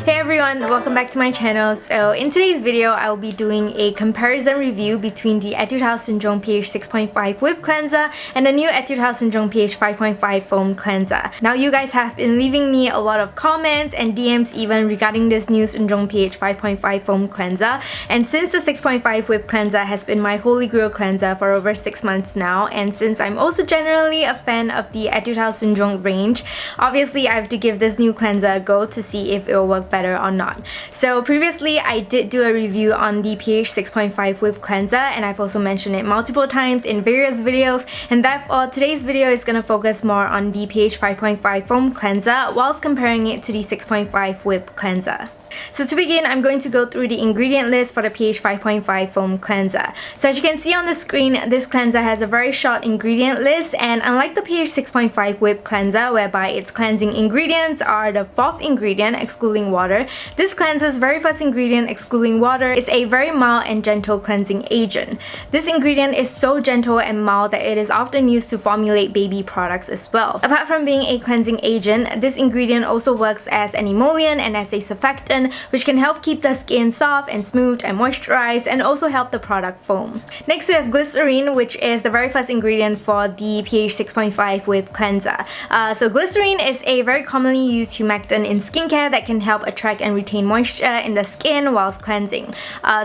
Hey everyone, welcome back to my channel. So in today's video, I will be doing a comparison review between the Etude House Jung pH 6.5 Whip Cleanser and the new Etude House Jung pH 5.5 Foam Cleanser. Now you guys have been leaving me a lot of comments and DMs even regarding this new Jung pH 5.5 Foam Cleanser, and since the 6.5 Whip Cleanser has been my holy grail cleanser for over 6 months now, and since I'm also generally a fan of the Etude House Jung range, obviously I have to give this new cleanser a go to see if it will work better or not. So previously I did do a review on the pH 6.5 Whip Cleanser, and I've also mentioned it multiple times in various videos, and therefore today's video is going to focus more on the pH 5.5 Foam Cleanser whilst comparing it to the 6.5 Whip Cleanser. So to begin, I'm going to go through the ingredient list for the pH 5.5 Foam Cleanser. So as you can see on the screen, this cleanser has a very short ingredient list, and unlike the pH 6.5 Whip Cleanser whereby its cleansing ingredients are the fourth ingredient excluding water, this cleanser's very first ingredient excluding water is a very mild and gentle cleansing agent. This ingredient is so gentle and mild that it is often used to formulate baby products as well. Apart from being a cleansing agent, this ingredient also works as an emollient and as a surfactant, which can help keep the skin soft and smooth and moisturized, and also help the product foam. Next we have glycerin, which is the very first ingredient for the pH 6.5 Whip Cleanser. So glycerin is a very commonly used humectant in skincare that can help attract and retain moisture in the skin whilst cleansing.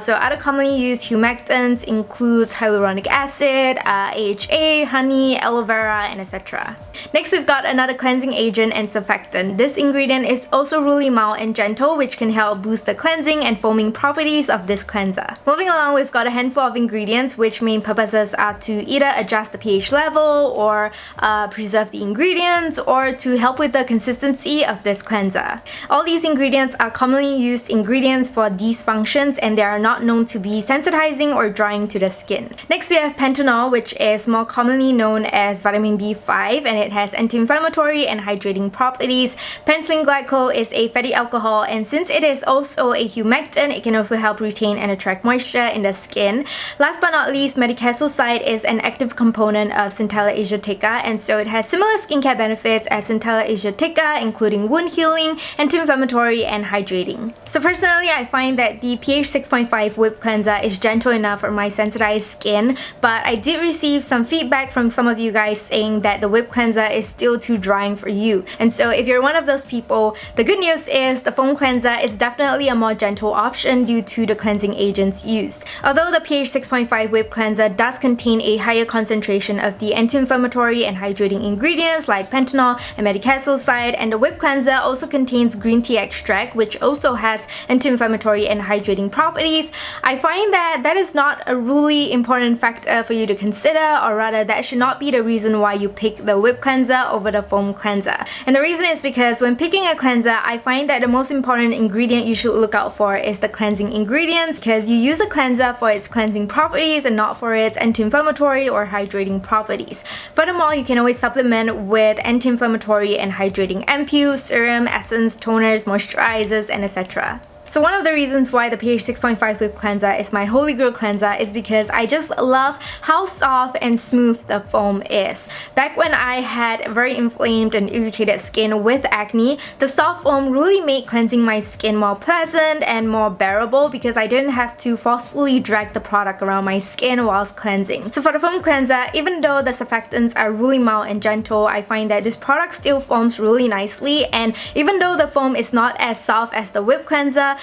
So other commonly used humectants includes hyaluronic acid, AHA, honey, aloe vera, and etc. Next we've got another cleansing agent and surfactant. This ingredient is also really mild and gentle, which can help boost the cleansing and foaming properties of this cleanser. Moving along, we've got a handful of ingredients which main purposes are to either adjust the pH level or preserve the ingredients or to help with the consistency of this cleanser. All these ingredients are commonly used ingredients for these functions, and they are not known to be sensitizing or drying to the skin. Next we have panthenol, which is more commonly known as vitamin B5, and it has anti-inflammatory and hydrating properties. Penicillin glycol is a fatty alcohol, and since it is also a humectant, it can also help retain and attract moisture in the skin. Last but not least, medicaicide is an active component of Centella asiatica, and so it has similar skincare benefits as Centella asiatica, including wound healing, anti-inflammatory, and hydrating. So personally, I find that the pH 6.5 Whip Cleanser is gentle enough for my sensitized skin, but I did receive some feedback from some of you guys saying that the Whip Cleanser is still too drying for you. And so if you're one of those people, the good news is the Foam Cleanser is definitely a more gentle option due to the cleansing agents used. Although the pH 6.5 Whip Cleanser does contain a higher concentration of the anti-inflammatory and hydrating ingredients like panthenol and medicaicide, and the Whip Cleanser also contains green tea extract, which also has anti-inflammatory and hydrating properties, I find that is not a really important factor for you to consider, or rather that should not be the reason why you pick the Whip Cleanser over the Foam Cleanser. And the reason is because when picking a cleanser, I find that the most important ingredient you should look out for is the cleansing ingredients, because you use a cleanser for its cleansing properties and not for its anti-inflammatory or hydrating properties. Furthermore, you can always supplement with anti-inflammatory and hydrating ampoule, serum, essence, toners, moisturizers, and etc. So one of the reasons why the pH 6.5 Whip Cleanser is my holy grail cleanser is because I just love how soft and smooth the foam is. Back when I had very inflamed and irritated skin with acne, the soft foam really made cleansing my skin more pleasant and more bearable because I didn't have to forcefully drag the product around my skin whilst cleansing. So for the Foam Cleanser, even though the surfactants are really mild and gentle, I find that this product still foams really nicely, and even though the foam is not as soft as the Whip Cleanser,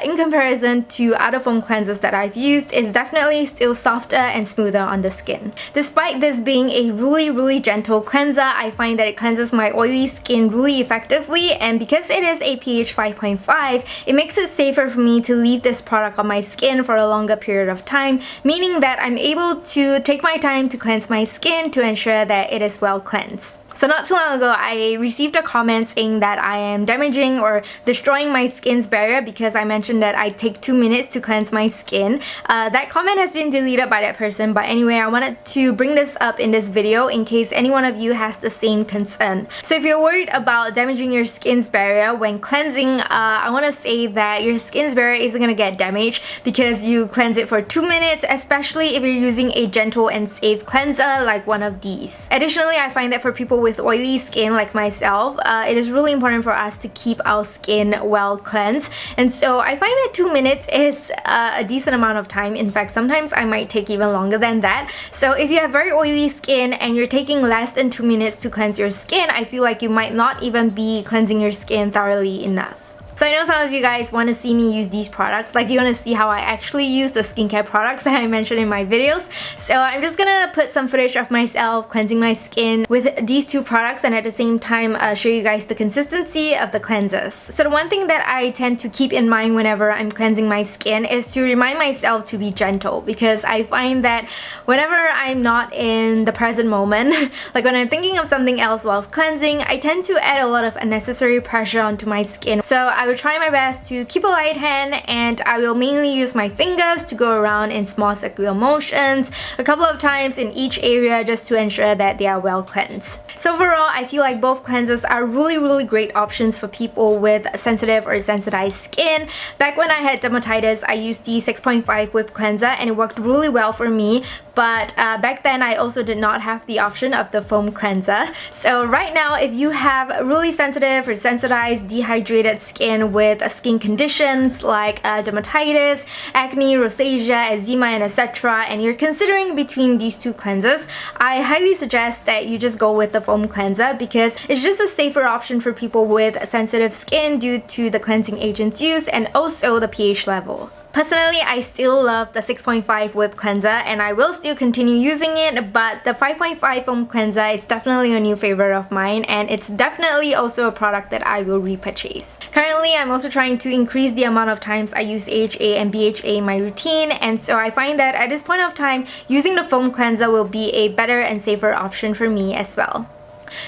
in comparison to other foam cleansers that I've used, is definitely still softer and smoother on the skin. Despite this being a really gentle cleanser, I find that it cleanses my oily skin really effectively, and because it is a pH 5.5, it makes it safer for me to leave this product on my skin for a longer period of time, meaning that I'm able to take my time to cleanse my skin to ensure that it is well cleansed. So not too long ago, I received a comment saying that I am damaging or destroying my skin's barrier because I mentioned that I take 2 minutes to cleanse my skin. That comment has been deleted by that person, but anyway, I wanted to bring this up in this video in case any one of you has the same concern. So if you're worried about damaging your skin's barrier when cleansing, I want to say that your skin's barrier isn't going to get damaged because you cleanse it for 2 minutes, especially if you're using a gentle and safe cleanser like one of these. Additionally, I find that for people with with oily skin like myself, it is really important for us to keep our skin well cleansed. And so I find that 2 minutes is a decent amount of time. In fact, sometimes I might take even longer than that. So if you have very oily skin and you're taking less than 2 minutes to cleanse your skin, I feel like you might not even be cleansing your skin thoroughly enough. So I know some of you guys want to see me use these products, like you want to see how I actually use the skincare products that I mentioned in my videos. So I'm just gonna put some footage of myself cleansing my skin with these two products, and at the same time show you guys the consistency of the cleansers. So the one thing that I tend to keep in mind whenever I'm cleansing my skin is to remind myself to be gentle, because I find that whenever I'm not in the present moment, like when I'm thinking of something else while cleansing, I tend to add a lot of unnecessary pressure onto my skin. So I will try my best to keep a light hand, and I will mainly use my fingers to go around in small circular motions a couple of times in each area just to ensure that they are well cleansed. So overall, I feel like both cleansers are really great options for people with sensitive or sensitized skin. Back when I had dermatitis, I used the 6.5 whip cleanser and it worked really well for me. But back then I also did not have the option of the foam cleanser. So right now, if you have really sensitive or sensitized dehydrated skin with skin conditions like dermatitis, acne, rosacea, eczema, and etc., and you're considering between these two cleansers, I highly suggest that you just go with the foam cleanser, because it's just a safer option for people with sensitive skin due to the cleansing agents used and also the pH level. Personally, I still love the 6.5 whip cleanser and I will still continue using it, but the 5.5 foam cleanser is definitely a new favorite of mine, and it's definitely also a product that I will repurchase. Currently, I'm also trying to increase the amount of times I use AHA and BHA in my routine, and so I find that at this point of time, using the foam cleanser will be a better and safer option for me as well.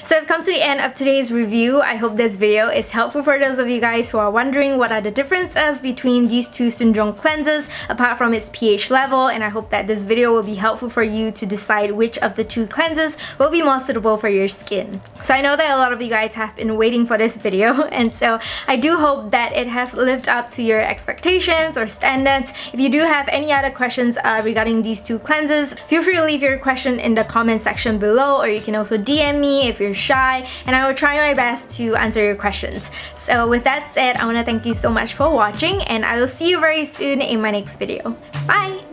So I've come to the end of today's review. I hope this video is helpful for those of you guys who are wondering what are the differences between these two Jung cleansers apart from its pH level, and I hope that this video will be helpful for you to decide which of the two cleansers will be more suitable for your skin. So I know that a lot of you guys have been waiting for this video, and so I do hope that it has lived up to your expectations or standards. If you do have any other questions regarding these two cleansers, feel free to leave your question in the comment section below, or you can also DM me if you're shy, and I will try my best to answer your questions. So with that said, I want to thank you so much for watching, and I will see you very soon in my next video. Bye!